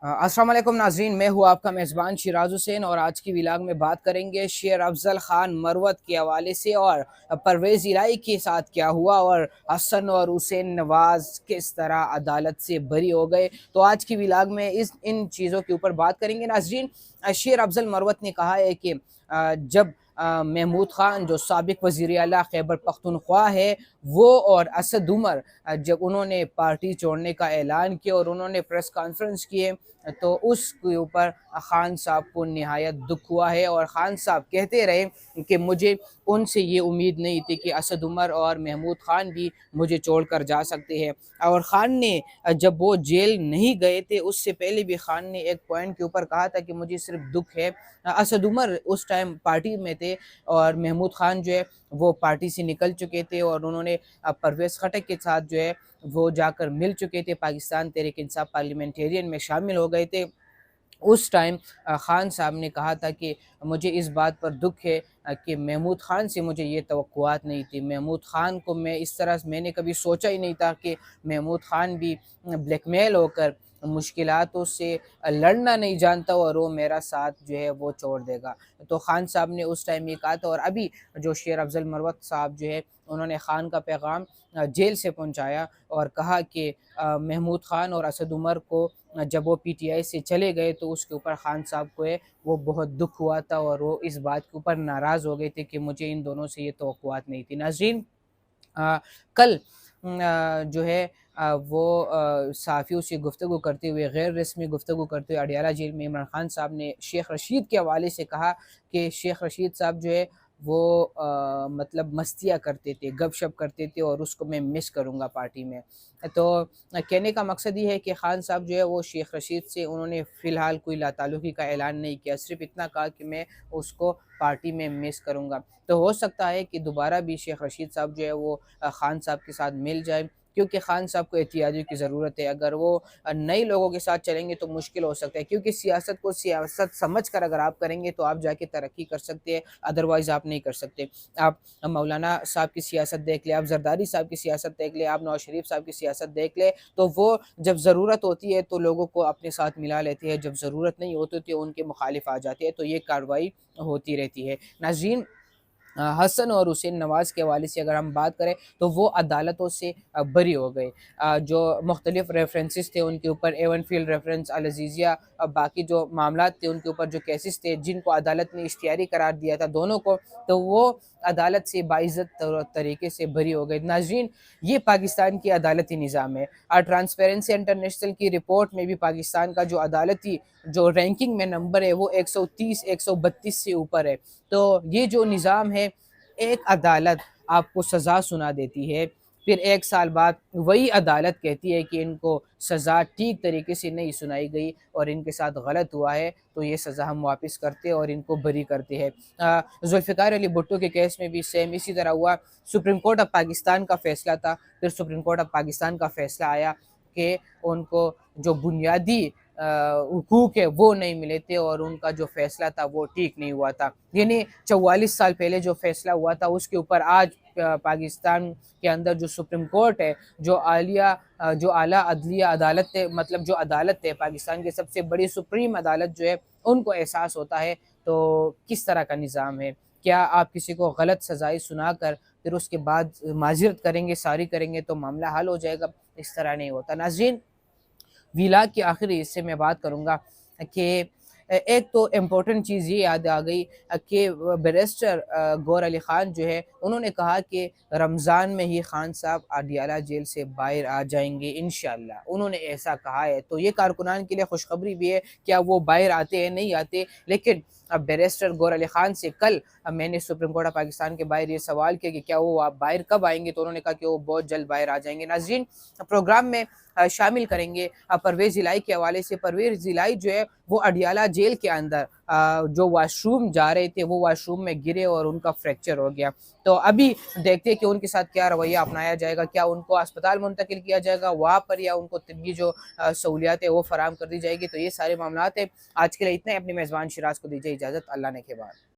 अस्सलाम वालेकुम नाज़रीन, मैं हूँ आपका मेज़बान शिराज हुसैन और आज की व्लॉग में बात करेंगे शेर अफजल ख़ान मरवत के हवाले से और परवेज़ इलाही के साथ क्या हुआ और हसन और हुसैन नवाज़ किस तरह अदालत से बरी हो गए। तो आज की व्लॉग में इन चीज़ों के ऊपर बात करेंगे नाज़रीन। शेर अफजल मरवत ने कहा है कि जब महमूद ख़ान जो साबिक़ वज़ीर आला खैबर पख्तूनख्वा है, वो और असद उमर जब उन्होंने पार्टी छोड़ने का ऐलान किया और उन्होंने प्रेस कॉन्फ्रेंस किए, तो उसके ऊपर ख़ान साहब को निहायत दुख हुआ है और ख़ान साहब कहते रहे कि मुझे उनसे ये उम्मीद नहीं थी कि असद उमर और महमूद ख़ान भी मुझे छोड़कर जा सकते हैं। और ख़ान ने जब वो जेल नहीं गए थे उससे पहले भी ख़ान ने एक पॉइंट के ऊपर कहा था कि मुझे सिर्फ दुख है। असद उमर उस टाइम पार्टी में थे और महमूद ख़ान जो है वो पार्टी से निकल चुके थे और उन्होंने परवेज़ खटक के साथ जो है वो जाकर मिल चुके थे, पाकिस्तान तहरीक इंसाफ पार्लियामेंटेरियन में शामिल हो गए थे। उस टाइम ख़ान साहब ने कहा था कि मुझे इस बात पर दुख है कि महमूद ख़ान से मुझे ये तवक्कुआत नहीं थी। महमूद ख़ान को मैं इस तरह मैंने कभी सोचा ही नहीं था कि महमूद ख़ान भी ब्लैकमेल होकर मुश्किलातों से लड़ना नहीं जानता और वो मेरा साथ जो है वो छोड़ देगा। तो ख़ान साहब ने उस टाइम ये कहा था और अभी जो शेर अफजल मरवत साहब जो है उन्होंने ख़ान का पैगाम जेल से पहुँचाया और कहा कि महमूद ख़ान और असद उमर को जब वो पीटीआई से चले गए तो उसके ऊपर ख़ान साहब को है वो बहुत दुख हुआ था और वो इस बात के ऊपर नाराज़ हो गए थे कि मुझे इन दोनों से ये तवक्कुआत नहीं थी। नाज़रीन, कल जो है वो सहाफ़ियों से गुफ्तगू करते हुए गैर रस्मी गुफ्तगू करते हुए अडयाला जेल में इमरान खान साहब ने शेख रशीद के हवाले से कहा कि शेख रशीद साहब जो है वो मतलब मस्तियाँ करते थे, गपशप करते थे और उसको मैं मिस करूँगा पार्टी में। तो कहने का मकसद ये है कि ख़ान साहब जो है वो शेख रशीद से उन्होंने फ़िलहाल कोई लाताल्लुक़ी का ऐलान नहीं किया, सिर्फ़ इतना कहा कि मैं उसको पार्टी में मिस करूँगा। तो हो सकता है कि दोबारा भी शेख रशीद साहब जो है वो ख़ान साहब के साथ मिल जाए, क्योंकि ख़ान साहब को एहतियातियों की ज़रूरत है। अगर वो नए लोगों के साथ चलेंगे तो मुश्किल हो सकता है, क्योंकि सियासत को सियासत समझ कर अगर आप करेंगे तो आप जाके तरक्की कर सकते हैं, अदरवाइज़ आप नहीं कर सकते। आप मौलाना साहब की सियासत देख लें, आप ज़रदारी साहब की सियासत देख लें, आप नवाज़ शरीफ साहब की सियासत देख लें, तो वो जब ज़रूरत होती है तो लोगों को अपने साथ मिला लेते हैं, जब ज़रूरत नहीं होती तो उनके मुखालिफ आ जाते हैं, तो ये कार्रवाई होती रहती है। नाज़रीन, हसन और हुसैन नवाज़ के हवाले से अगर हम बात करें तो वो अदालतों से बरी हो गए। जो मुख्तलिफ़ रेफरेंसेस थे उनके ऊपर, एवन फील्ड रेफरेंस, अल अज़ीज़िया, बाकी जो मामलात थे उनके ऊपर, जो केसेस थे जिनको अदालत ने इख्तियारी करार दिया था दोनों को, तो वो अदालत से बाइज़्ज़त तरीके से बरी हो गए। नाज़रीन, ये पाकिस्तान की अदालती निज़ाम है। ट्रांसपेरेंसी इंटरनेशनल की रिपोर्ट में भी पाकिस्तान का जो अदालती जो रैंकिंग में नंबर है वो 130 132 से ऊपर है। तो ये जो निज़ाम है, एक अदालत आपको सज़ा सुना देती है, फिर 1 साल बाद वही अदालत कहती है कि इनको सज़ा ठीक तरीके से नहीं सुनाई गई और इनके साथ गलत हुआ है, तो ये सज़ा हम वापस करते हैं और इनको बरी करते हैं। ज़ुल्फ़िकार अली भुट्टो के केस में भी सेम इसी तरह हुआ। सुप्रीम कोर्ट ऑफ पाकिस्तान का फ़ैसला था, फिर सुप्रीम कोर्ट ऑफ पाकिस्तान का फ़ैसला आया कि उनको जो बुनियादी हुकूक है वो नहीं मिले थे और उनका जो फ़ैसला था वो ठीक नहीं हुआ था। यानी 44 साल पहले जो फ़ैसला हुआ था उसके ऊपर आज पाकिस्तान के अंदर जो सुप्रीम कोर्ट है, जो आला अदलिया अदालत है, मतलब जो अदालत है पाकिस्तान की सबसे बड़ी सुप्रीम अदालत जो है, उनको एहसास होता है तो किस तरह का निज़ाम है। क्या आप किसी को गलत सज़ाएँ सुनाकर फिर उसके बाद माज़रत करेंगे, सॉरी करेंगे तो मामला हल हो जाएगा? इस तरह नहीं होता। नाज़रीन, व्लॉग के आखिरी हिस्से में बात करूँगा कि एक तो इम्पोर्टेंट चीज़ ये याद आ गई कि बैरिस्टर गौहर अली ख़ान जो है उन्होंने कहा कि रमज़ान में ही ख़ान साहब अडयाला जेल से बाहर आ जाएंगे इंशाअल्लाह, उन्होंने ऐसा कहा है। तो ये कारकुनान के लिए खुशखबरी भी है, क्या वो बाहर आते हैं नहीं आते। लेकिन अब बैरिस्टर गौहर अली ख़ान से कल मैंने सुप्रीम कोर्ट ऑफ पाकिस्तान के बाहर ये सवाल किया कि क्या वो आप बाहर कब आएंगे, तो उन्होंने कहा कि वो बहुत जल्द बाहर आ जाएंगे। नाज़रीन, प्रोग्राम में शामिल करेंगे परवेज़ इलाही के हवाले से। परवेज़ इलाही जो है वो अडयाला जेल के अंदर जो वॉशरूम जा रहे थे वो वॉशरूम में गिरे और उनका फ्रैक्चर हो गया। तो अभी देखते हैं कि उनके साथ क्या रवैया अपनाया जाएगा, क्या उनको अस्पताल मुंतकिल किया जाएगा वहाँ पर, या उनको तिब्बी जो सहूलियात है वो फराहम कर दी जाएगी। तो ये सारे मामलात हैं। आज के लिए इतना ही। अपने मेज़बान शिराज को दीजिए इजाज़त। अल्लाह ने के बाद।